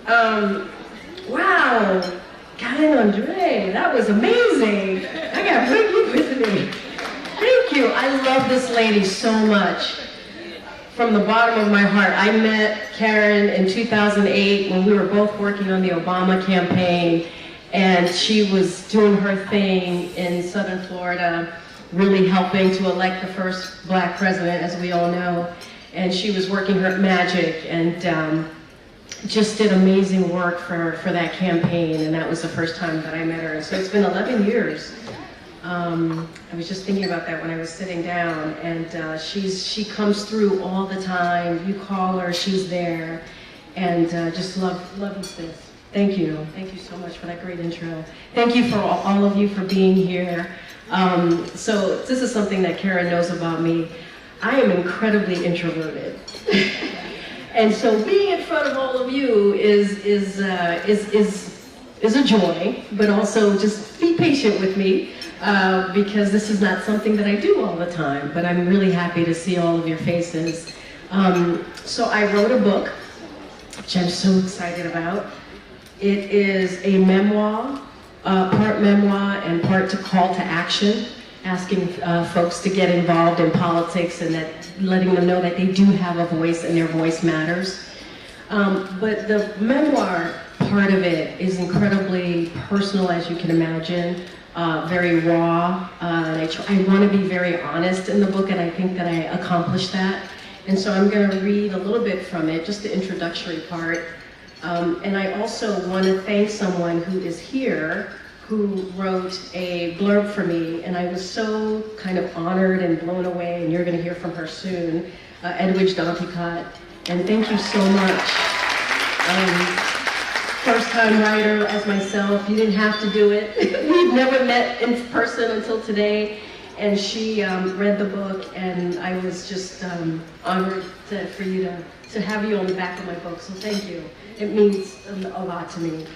Wow, Karine Andre, that was amazing. I got bring you with me. Thank you. I love this lady so much. From the bottom of my heart, I met Karen in 2008 when we were both working on the Obama campaign, and she was doing her thing in Southern Florida, really helping to elect the first Black president, as we all know. And she was working her magic and just did amazing work for that campaign, and that was the first time that I met her. And so it's been 11 years. I was just thinking about that when I was sitting down, and she comes through all the time. You call her, she's there, and just love this. Thank you so much for that great intro. Thank you for all of you for being here. So this is something that Karen knows about me. I am incredibly introverted. And so being in front of all of you is a joy, but also just be patient with me, because this is not something that I do all the time, but I'm really happy to see all of your faces. So I wrote a book, which I'm so excited about. It is a memoir, part memoir and part call to action, asking folks to get involved in politics and letting them know that they do have a voice and their voice matters. But the memoir part of it is incredibly personal, as you can imagine, very raw. I want to be very honest in the book, and I think that I accomplished that. And so I'm going to read a little bit from it, just the introductory part. And I also want to thank someone who is here who wrote a blurb for me, and I was so kind of honored and blown away, and you're going to hear from her soon, Edwidge Danticott, and thank you so much. First-time writer as myself, you didn't have to do it. We've never met in person until today, and she read the book, and I was just honored for you to have you on the back of my book, so thank you. It means a lot to me.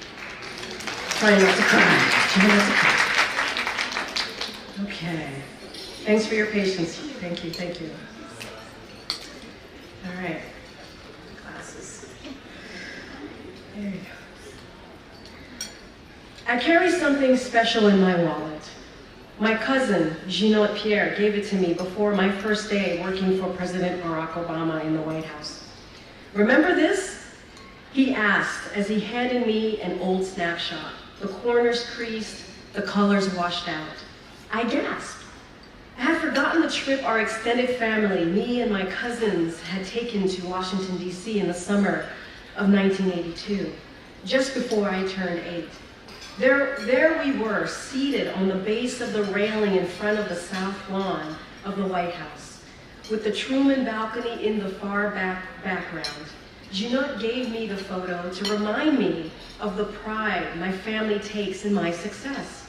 Try not to cry. Try not to cry. Okay. Thanks for your patience. Thank you. Thank you. All right. Glasses. There you go. I carry something special in my wallet. My cousin, Jean-Pierre, gave it to me before my first day working for President Barack Obama in the White House. Remember this? He asked as he handed me an old snapshot. The corners creased, the colors washed out. I gasped. I had forgotten the trip our extended family, me and my cousins, had taken to Washington, D.C. in the summer of 1982, just before I turned 8. There we were, seated on the base of the railing in front of the south lawn of the White House, with the Truman balcony in the far background. Junot gave me the photo to remind me of the pride my family takes in my success.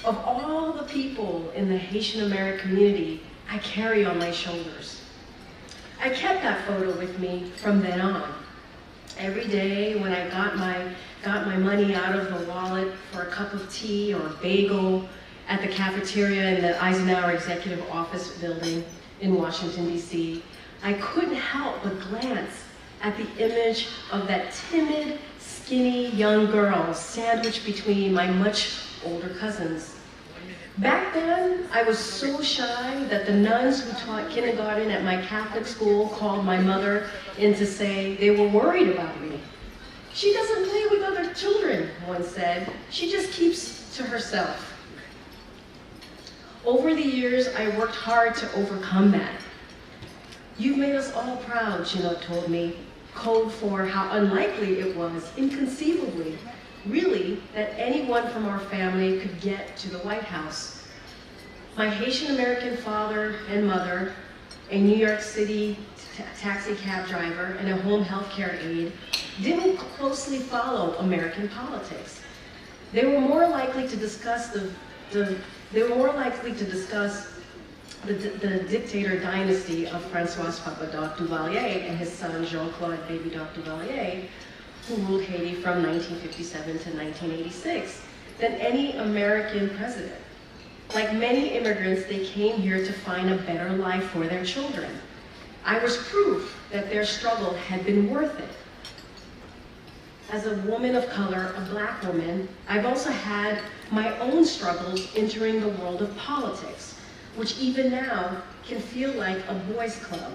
Of all the people in the Haitian American community I carry on my shoulders. I kept that photo with me from then on. Every day when I got my money out of the wallet for a cup of tea or a bagel at the cafeteria in the Eisenhower Executive Office building in Washington, D.C., I couldn't help but glance at the image of that timid, skinny young girl sandwiched between my much older cousins. Back then, I was so shy that the nuns who taught kindergarten at my Catholic school called my mother in to say they were worried about me. She doesn't play with other children, one said. She just keeps to herself. Over the years, I worked hard to overcome that. You've made us all proud, Junot told me. Code for how unlikely it was, inconceivably, really, that anyone from our family could get to the White House. My Haitian American father and mother, a New York City taxi cab driver and a home health care aide, didn't closely follow American politics. They were more likely to discuss the dictator dynasty of François Papa-Doc Duvalier and his son Jean-Claude Baby Doc Duvalier, who ruled Haiti from 1957 to 1986, than any American president. Like many immigrants, they came here to find a better life for their children. I was proof that their struggle had been worth it. as a woman of color, a black woman, I've also had my own struggles entering the world of politics, which even now can feel like a boys' club.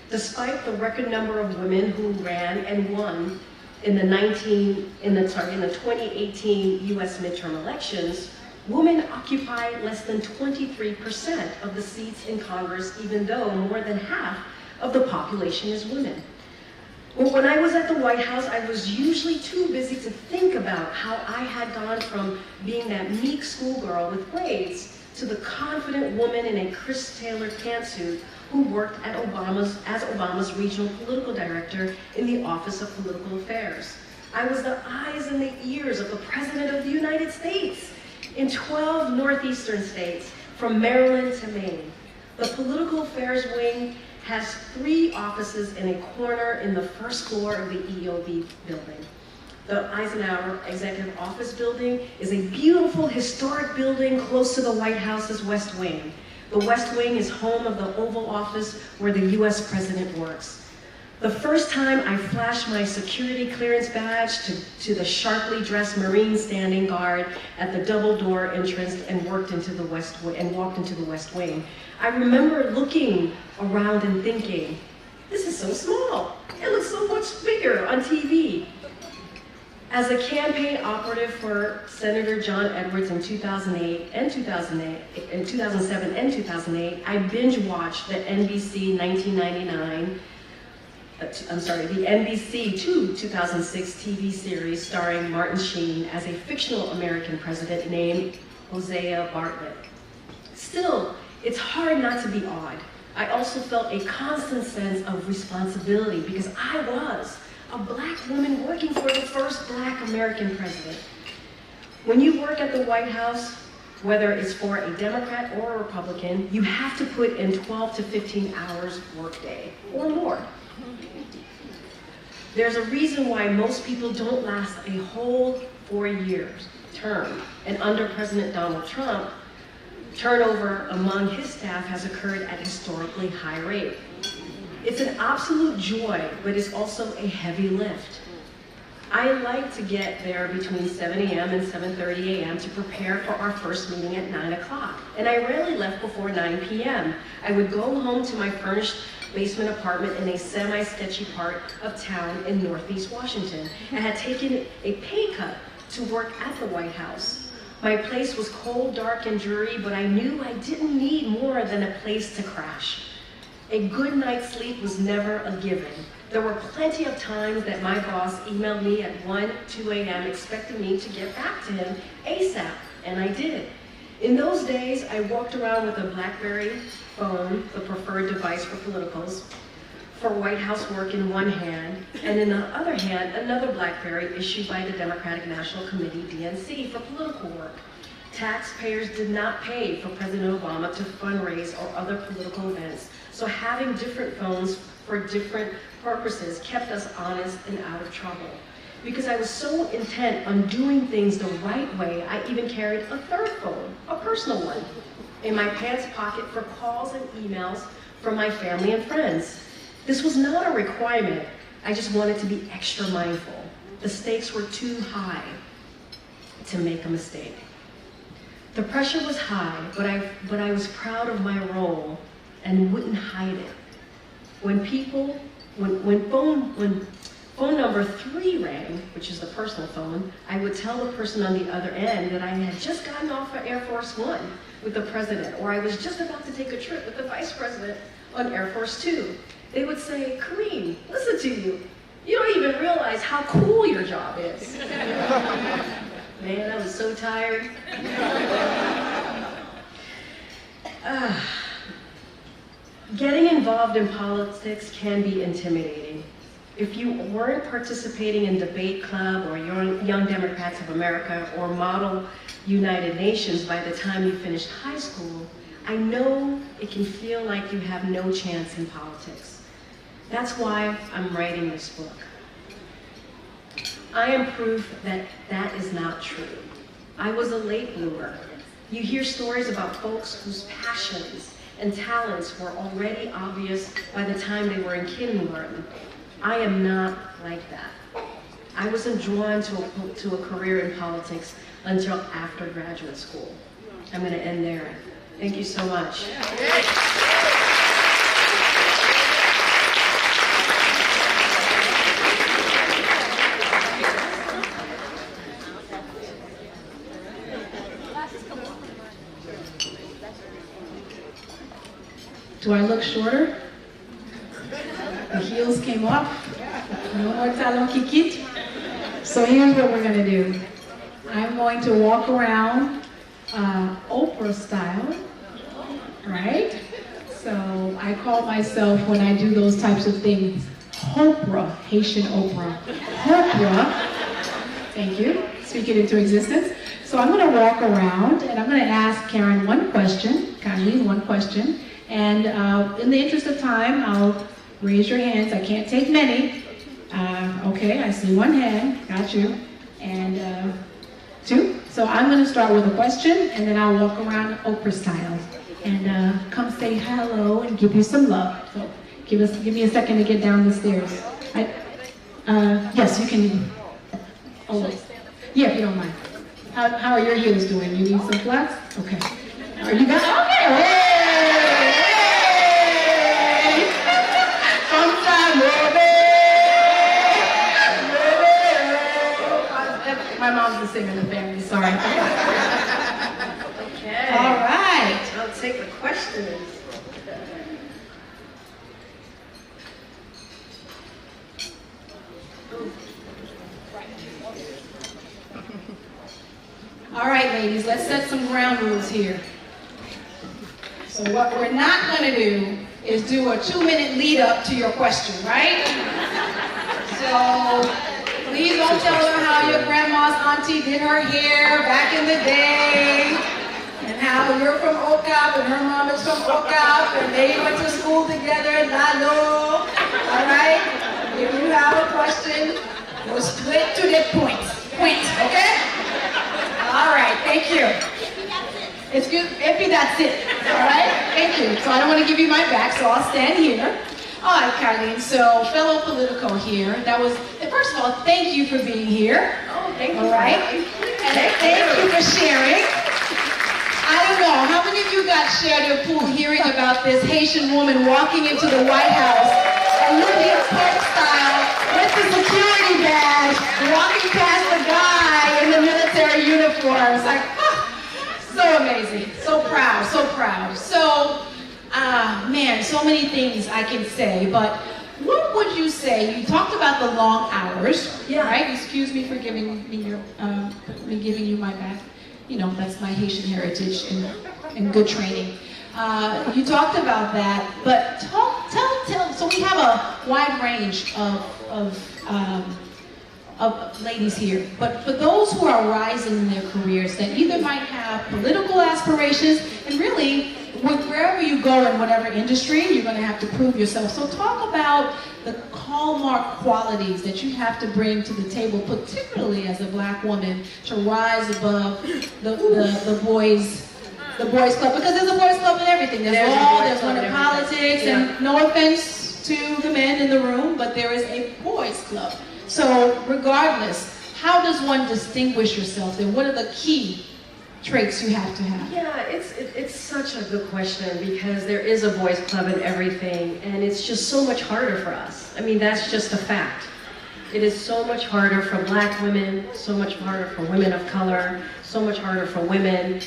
Despite the record number of women who ran and won in the 2018 US midterm elections, women occupy less than 23% of the seats in Congress, even though more than half of the population is women. Well, when I was at the White House, I was usually too busy to think about how I had gone from being that meek schoolgirl with braids to the confident woman in a Chris Taylor pantsuit who worked at as Obama's regional political director in the Office of Political Affairs. I was the eyes and the ears of the President of the United States in 12 northeastern states, from Maryland to Maine. The Political Affairs Wing has 3 offices in a corner in the first floor of the EOB building. The Eisenhower Executive Office Building is a beautiful historic building close to the White House's West Wing. The West Wing is home of the Oval Office where the US President works. The first time I flashed my security clearance badge to the sharply dressed Marine standing guard at the double door entrance and walked into the West Wing, I remember looking around and thinking, this is so small. It looks so much bigger on TV. As a campaign operative for Senator John Edwards in 2007 and 2008, I binge watched the NBC 2006 TV series starring Martin Sheen as a fictional American president named Hosea Bartlett. Still, it's hard not to be awed. I also felt a constant sense of responsibility because I was a black woman working for the first black American president. When you work at the White House, whether it's for a Democrat or a Republican, you have to put in 12 to 15 hours workday or more. There's a reason why most people don't last a whole 4 years term, and under President Donald Trump, turnover among his staff has occurred at a historically high rate. It's an absolute joy, but it's also a heavy lift. I like to get there between 7 a.m. and 7:30 a.m. to prepare for our first meeting at 9 o'clock, and I rarely left before 9 p.m. I would go home to my furnished basement apartment in a semi-sketchy part of town in Northeast Washington. I had taken a pay cut to work at the White House. My place was cold, dark, and dreary, but I knew I didn't need more than a place to crash. A good night's sleep was never a given. There were plenty of times that my boss emailed me at 1, 2 a.m. expecting me to get back to him ASAP, and I did. In those days, I walked around with a BlackBerry phone, the preferred device for politicals, for White House work in one hand, and in the other hand, another BlackBerry issued by the Democratic National Committee, DNC, for political work. Taxpayers did not pay for President Obama to fundraise or other political events, so having different phones for different purposes kept us honest and out of trouble. Because I was so intent on doing things the right way, I even carried a third phone, a personal one, in my pants pocket for calls and emails from my family and friends. This was not a requirement. I just wanted to be extra mindful. The stakes were too high to make a mistake. The pressure was high, but I was proud of my role and wouldn't hide it. When phone number 3 rang, which is the personal phone, I would tell the person on the other end that I had just gotten off of Air Force One with the president, or I was just about to take a trip with the vice president on Air Force Two. They would say, Karine, listen to you. You don't even realize how cool your job is. Man, I was so tired. Getting involved in politics can be intimidating. If you weren't participating in Debate Club or Young Democrats of America or Model United Nations by the time you finished high school, I know it can feel like you have no chance in politics. That's why I'm writing this book. I am proof that that is not true. I was a late bloomer. You hear stories about folks whose passions and talents were already obvious by the time they were in kindergarten. I am not like that. I wasn't drawn to a career in politics until after graduate school. I'm going to end there. Thank you so much. Do I look shorter? The heels came off. No more talon kikit. So here's what we're gonna do. I'm going to walk around Oprah style, right? So I call myself, when I do those types of things, Oprah, Haitian Oprah. Oprah, thank you, speak it into existence. So I'm gonna walk around and I'm gonna ask Karen one question, Karine one question, and in the interest of time, I'll raise your hands. I can't take many. Okay, I see one hand, got you, and two. So I'm gonna start with a question, and then I'll walk around Oprah style, and come say hello and give you some love. So give me a second to get down the stairs. Yes, you can. Oh, yeah, if you don't mind. How are your heels doing? You need some flats? Okay. Are you guys okay? My mom's the singer in the family, sorry. Okay. All right. I'll take the questions. All right, ladies, let's set some ground rules here. So what we're not going to do is do a 2-minute lead up to your question, right? So please don't tell her how your grandma's auntie did her hair back in the day, and how you're from Okap and her mom is from Okap and they went to school together, Lalo. All right? If you have a question, go straight to the point. Okay? All right, thank you. Excuse me, Effie, that's it. All right, thank you. So I don't want to give you my back, so I'll stand here. All right, Karine, so fellow Politico here. That was, first of all, thank you for being here. Oh, thank you. All right, and thank you for sharing. I don't know, how many of you got shared your pool hearing about this Haitian woman walking into the White House, Olivia Pope style, with the security badge, walking past the guy in the military uniform? It's like, so amazing, so proud, so proud. So, man, so many things I can say, but what would you say? You talked about the long hours, yeah. Right? Excuse me for giving me your, me giving you my back. You know, that's my Haitian heritage and good training. You talked about that, but tell. So we have a wide range of ladies here, but for those who are rising in their careers that either might have political aspirations, and really, wherever you go in whatever industry, you're going to have to prove yourself. So talk about the hallmark qualities that you have to bring to the table, particularly as a Black woman, to rise above the boys club, because there's a boys club in everything. There's law, there's one in politics, and no offense to the men in the room, but there is a boys club. So regardless, how does one distinguish yourself, and what are the key traits you have to have? Yeah, it's such a good question, because there is a boys club and everything, and it's just so much harder for us. I mean, that's just a fact. It is so much harder for Black women, so much harder for women of color, so much harder for women.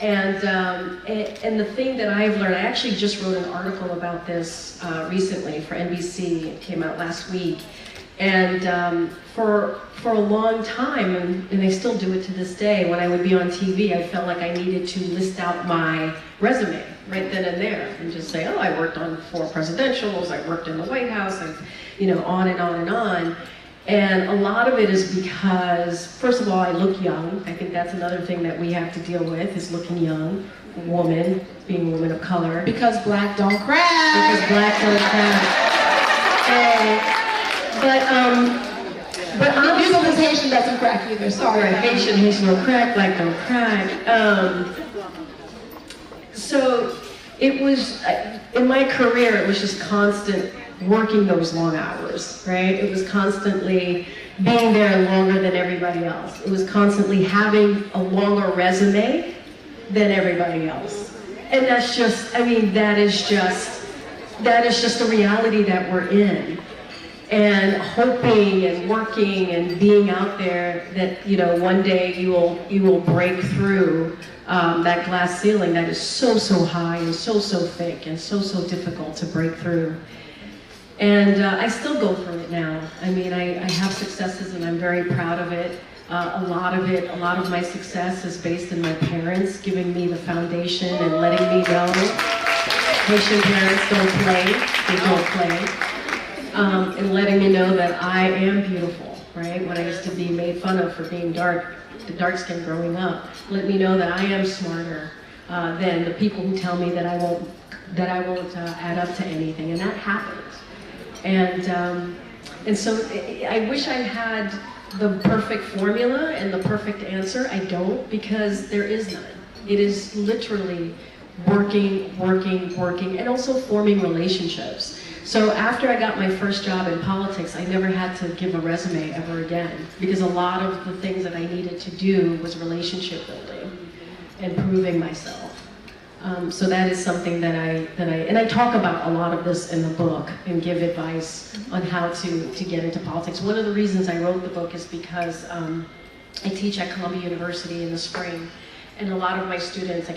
And the thing that I've learned, I actually just wrote an article about this recently for NBC. It came out last week. And for a long time, and they still do it to this day, when I would be on TV, I felt like I needed to list out my resume right then and there, and just say, oh, I worked on 4 presidentials, I worked in the White House, on and on and on. And a lot of it is because, first of all, I look young. I think that's another thing that we have to deal with, is looking young, woman, being a woman of color. Because Black don't crack. Because Black don't crack. But honestly, this Haitian doesn't crack either. Sorry. Right, Haitian don't crack, Black don't crack. So it was, in my career, it was just constant working those long hours, right? It was constantly, being there longer than everybody else. It was constantly having a longer resume than everybody else. And that's just, I mean, that is just the reality that we're in. And hoping and working and being out there that, you know, one day you will break through that glass ceiling that is so high and so thick and so difficult to break through. And I still go through it now. I mean, I have successes and I'm very proud of it. A lot of my success is based in my parents giving me the foundation and letting me know Haitian parents don't play, they don't play. And letting me know that I am beautiful, right? When I used to be made fun of for being dark skin growing up, let me know that I am smarter than the people who tell me that I won't add up to anything, and that happens. And so I wish I had the perfect formula and the perfect answer. I don't, because there is none. It is literally working, and also forming relationships. So after I got my first job in politics, I never had to give a resume ever again, because a lot of the things that I needed to do was relationship building and proving myself. So that is something that I talk about a lot of this in the book and give advice on how to get into politics. One of the reasons I wrote the book is because I teach at Columbia University in the spring, and a lot of my students, I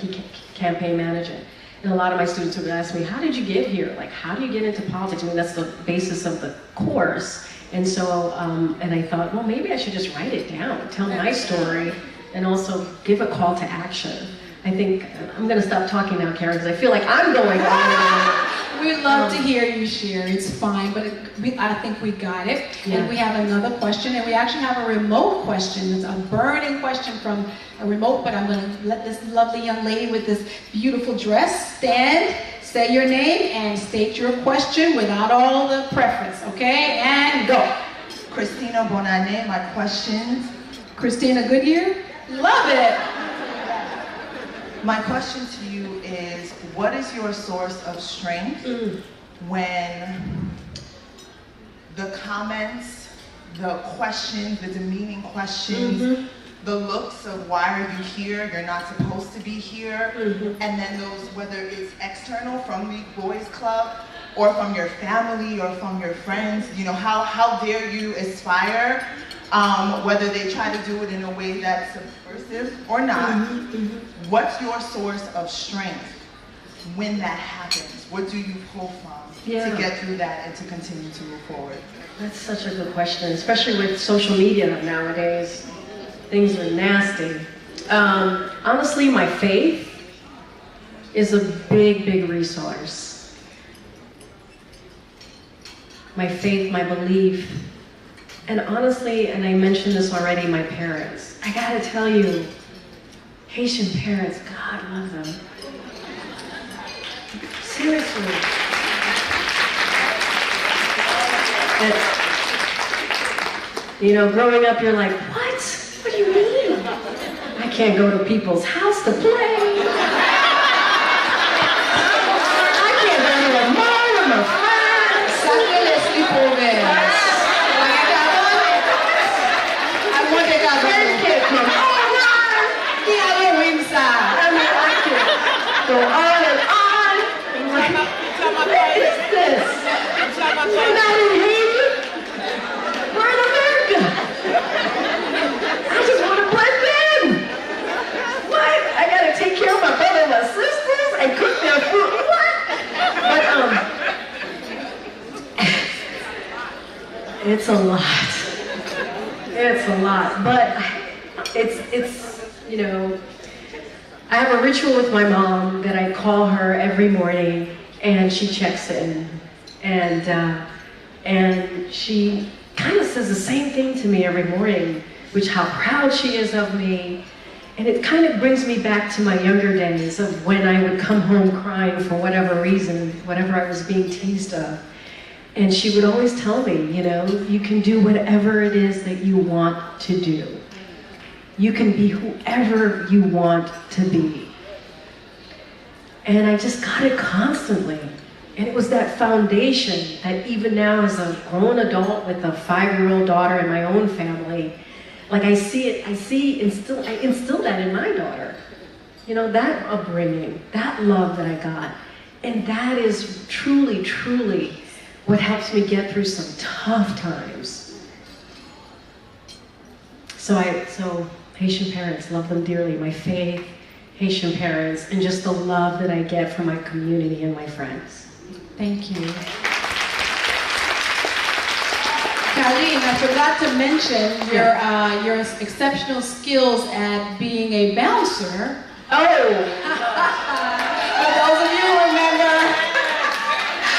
campaign manage it, and a lot of my students would ask me, how did you get here? Like, how do you get into politics? I mean, that's the basis of the course. And so, and I thought, well, maybe I should just write it down, tell my story, and also give a call to action. I think I'm going to stop talking now, Karen, because I feel like I'm going on. We'd love to hear you share. It's fine, but I think we got it. Yeah. And we have another question, and we actually have a remote question. It's a burning question from a remote, but I'm going to let this lovely young lady with this beautiful dress stand, say your name, and state your question without all the preface, okay? And go. Christina Bonane, my questions. Christina Goodyear? Love it. My question to you is, what is your source of strength when the comments, the questions, the demeaning questions, the looks of why are you here, you're not supposed to be here, and then those, whether it's external from the boys club or from your family or from your friends, you know, how dare you aspire, whether they try to do it in a way that's subversive or not. What's your source of strength when that happens? What do you pull from to get through that and to continue to move forward? That's such a good question, especially with social media nowadays. Things are nasty. Honestly, my faith is a big resource. My faith, my belief, and honestly, and I mentioned this already, my parents. I gotta tell you, Haitian parents, God love them. Seriously. You know, growing up, you're like, what? What do you mean? I can't go to people's house to play. I can't go to a mall with my friends. Sáquenle sleepovers. I want to go. Friends can't come over. I mean, I can go on and on. I'm like, what is this? We're not in Haiti. We're in America. I just want to blend in. What? I gotta take care of my brother and my sisters and cook their food. What? But it's a lot. It's a lot. But it's you know. I have a ritual with my mom that I call her every morning, and she checks in, and she kind of says the same thing to me every morning, which how proud she is of me, and it kind of brings me back to my younger days of when I would come home crying for whatever reason, whatever I was being teased of, and she would always tell me, you know, you can do whatever it is that you want to do. You can be whoever you want to be. And I just got it constantly. And it was that foundation that even now as a grown adult with a 5-year-old daughter in my own family, like I instill that in my daughter. You know, that upbringing, that love that I got. And that is truly, truly what helps me get through some tough times. So Haitian parents, love them dearly. My faith, Haitian parents, and just the love that I get from my community and my friends. Thank you. Karine, I forgot to mention your exceptional skills at being a bouncer. Oh! For those of you who remember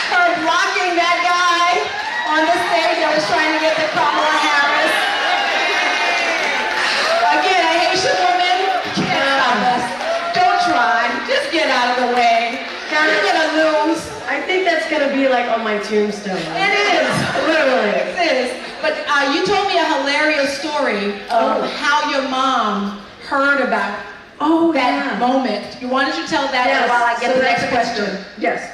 her blocking that guy on the stage that was trying to get to Kamala Harris. Again, a Haitian woman can't stop us. Don't try. Just get out of the way. You're gonna lose. I think that's gonna be like on my tombstone. It is. Literally. It is. But you told me a hilarious story of how your mom heard about that moment. You wanted to tell that while I get the next question. Yes.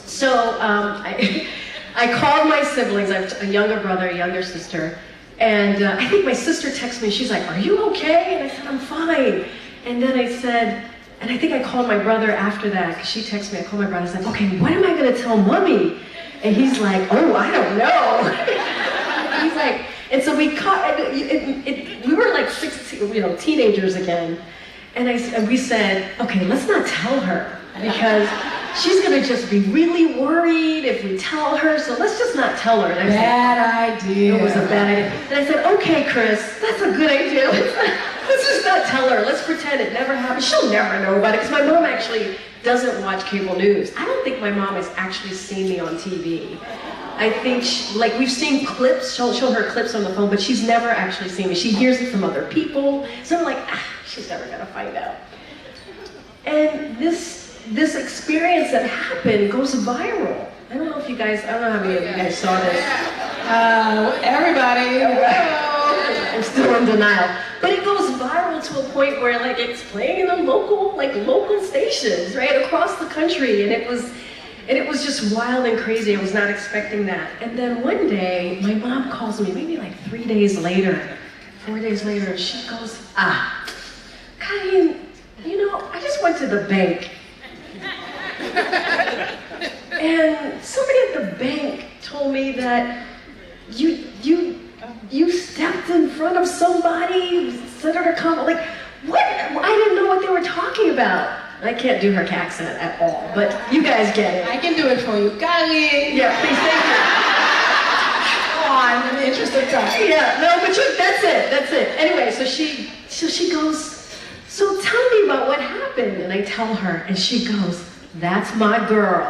So I called my siblings. I have a younger brother, a younger sister, and I think my sister texted me. She's like, "Are you okay?" And I said, "I'm fine." And then I said, and I think I called my brother after that because she texted me. I called my brother. I was like, "Okay, what am I going to tell Mommy?" And he's like, "Oh, I don't know." He's like, and so we were like 16, teenagers again. And we said, okay, let's not tell her because she's gonna just be really worried if we tell her, so let's just not tell her. Bad idea. It was a bad idea. And I said, okay, Chris, that's a good idea. Let's just not tell her. Let's pretend it never happened. She'll never know about it because my mom actually doesn't watch cable news. I don't think my mom has actually seen me on TV. I think, we've seen clips, she'll show her clips on the phone, but she's never actually seen me. She hears it from other people, so I'm like, she's never gonna find out. And this experience that happened goes viral. I don't know how many of you guys saw this. Everybody. I'm still in denial. But it goes viral to a point where it's playing in the local stations, right, across the country, and it was just wild and crazy. I was not expecting that. And then one day, my mom calls me, maybe 4 days later, and she goes, Karine, I just went to the bank. And somebody at the bank told me that you stepped in front of somebody, Senator Kamala, what? I didn't know what they were talking about. I can't do her accent at all, but you guys get it. I can do it for you. Karine! Yeah, please, thank you. Come on, in the interest of time. Yeah, no, but that's it. Anyway, so she goes, so tell me about what happened. And I tell her, and she goes, that's my girl.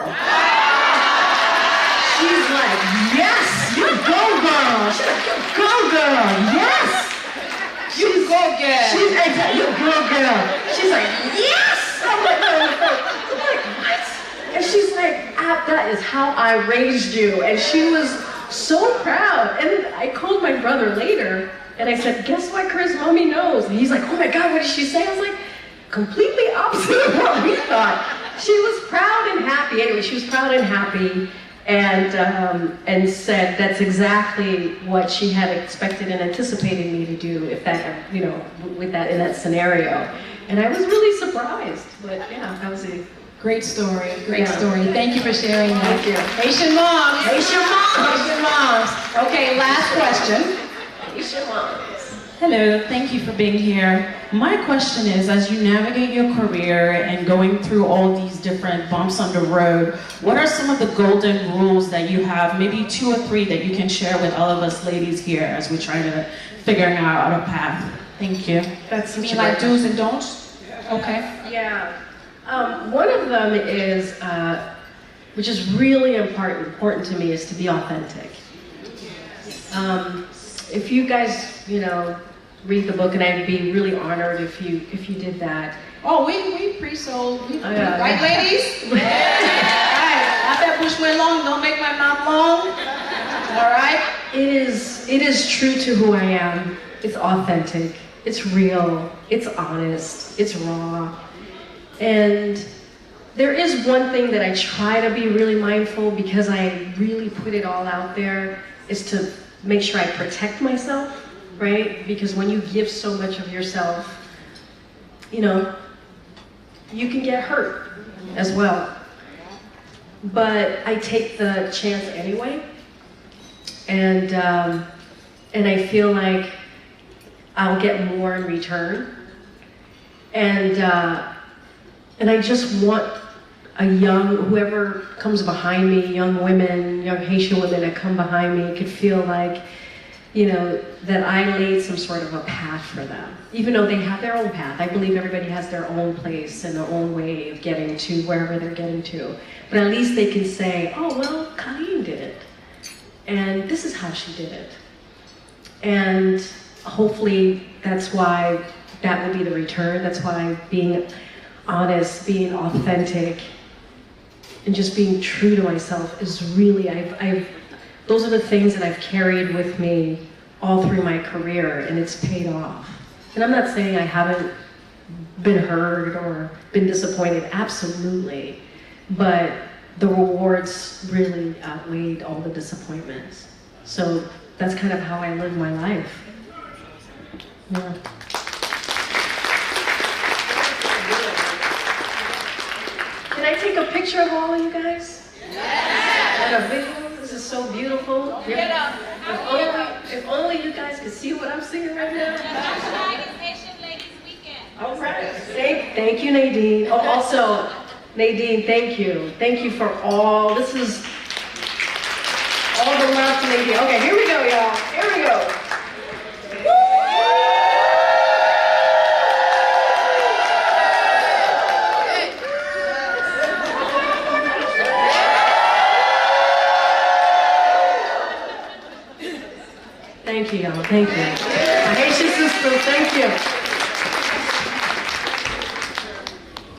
She's like, yes, you go girl. She's like, you go girl, yes. You go girl. She's exactly, you go girl. She's like, yes. I'm like, what? And she's like, that is how I raised you. And she was so proud. And I called my brother later, and I said, guess what, Chris, Mommy knows. And he's like, oh my God, what did she say? I was like, completely opposite of what we thought. She was proud and happy. Anyway, she was proud and happy, and said that's exactly what she had expected and anticipated me to do if that, with that in that scenario. And I was really surprised. But yeah, that was a great story. Great story. Thank you for sharing that. Thank you. Haitian moms. Haitian moms. Haitian moms. Okay, last question. Haitian moms. Hello, thank you for being here. My question is, as you navigate your career and going through all these different bumps on the road, what are some of the golden rules that you have, maybe 2 or 3 that you can share with all of us ladies here as we try to figure out a path? Thank you. That's You mean like do's and don'ts? Okay. Yeah. One of them is, which is really important to me, is to be authentic. If you guys, read the book, and I'd be really honored if you did that. Oh, we pre-sold. Yeah. Right, ladies? Yeah. All right. I bet Bush went long. Don't make my mouth long. All right. It is true to who I am. It's authentic. It's real. It's honest. It's raw. And there is one thing that I try to be really mindful, because I really put it all out there, is to make sure I protect myself, right? Because when you give so much of yourself, you know, you can get hurt as well. But I take the chance anyway, and I feel like I'll get more in return, and I just want whoever comes behind me, young women, young Haitian women that come behind me, could feel like, you know, that I laid some sort of a path for them. Even though they have their own path. I believe everybody has their own place and their own way of getting to wherever they're getting to. But at least they can say, oh, well, Karine did it. And this is how she did it. And hopefully that's why that will be the return. That's why being honest, being authentic, and just being true to myself is really, those are the things that I've carried with me all through my career, and it's paid off. And I'm not saying I haven't been hurt or been disappointed, absolutely, but the rewards really outweighed all the disappointments. So that's kind of how I live my life. Yeah. Can I take a picture of all of you guys? And a video? This is so beautiful. If only you guys could see what I'm singing right now. Haitian Ladies Weekend. All right. Thank you, Nadine. Oh, also, Nadine, thank you. Thank you for all. This is all the love to Nadine. Okay, here we go, y'all. Here we go. Thank you, y'all. Thank you. My Haitian sisters,